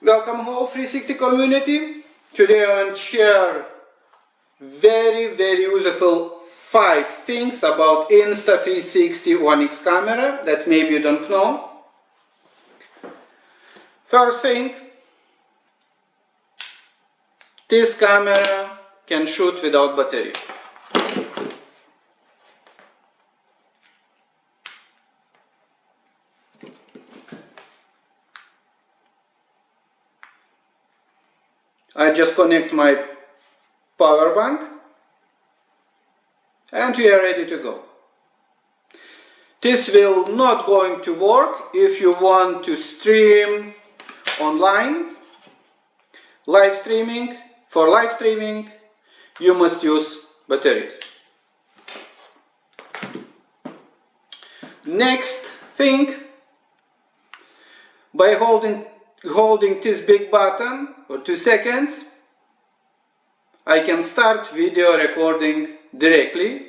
Welcome whole 360 community. Today I want to share very useful 5 things about Insta360 One X camera that maybe you don't know. First thing, this camera can shoot without battery. I just connect my power bank and we are ready to go. This will not going to work if you want to stream online. Live streaming. For live streaming you must use batteries. Next thing, by holding this big button for 2 seconds, I can start video recording directly.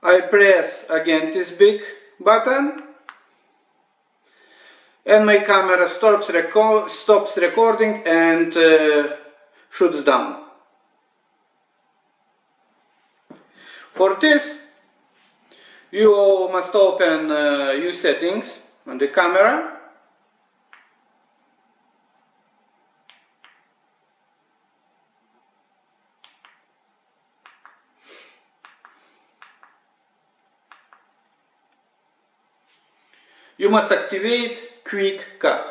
I press again this big button and my camera stops recording and shuts down. For this, you must open use settings on the camera. You must activate quick cap.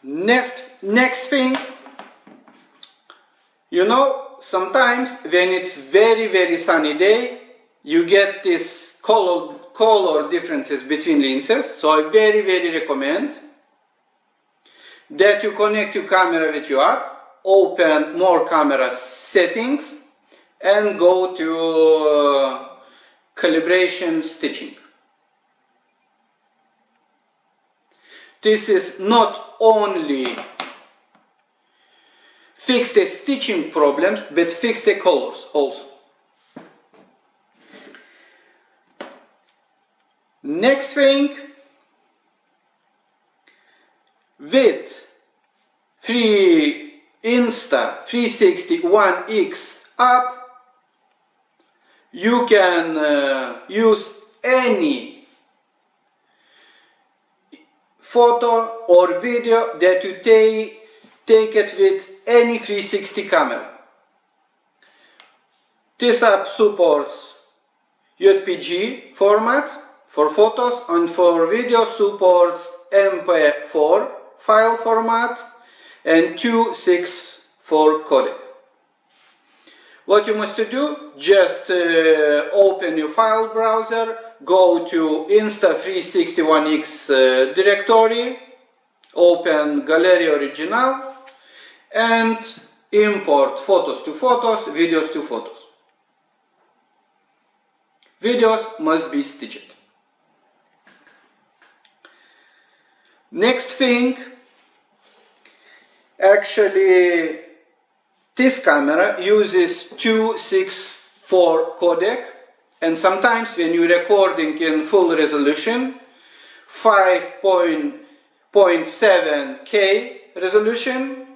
Next thing, you know, sometimes when it's very sunny day, you get this color differences between lenses. So I very recommend that you connect your camera with your app, open more camera settings and go to calibration stitching. This is not only fix the stitching problems, but fix the colors also. Next thing, with Insta360 One X app, you can use any photo or video that you take it with any 360 camera. This app supports JPG format for photos and for video supports MP4 file format and 2.6 for codec. What you must do, just open your file browser, go to Insta360 One X directory, open Gallery Original and import photos to photos, videos to photos. Videos must be stitched. Next thing, actually this camera uses 2.6.4 codec, and sometimes when you're recording in full resolution 5.7K resolution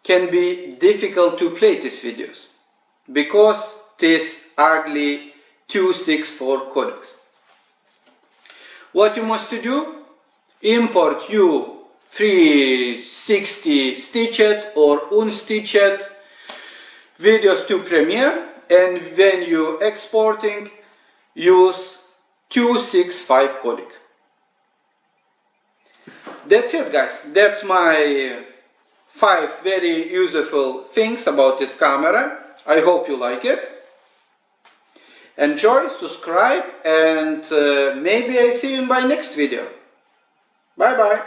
can be difficult to play these videos because this ugly 2.6.4 codecs. What you must do, import your 360 stitched or unstitched videos to Premiere, and when you exporting, use 2.6.5 codec. That's it, guys. That's my 5 very useful things about this camera. I hope you like it. Enjoy, subscribe, and maybe I see you in my next video. Bye bye.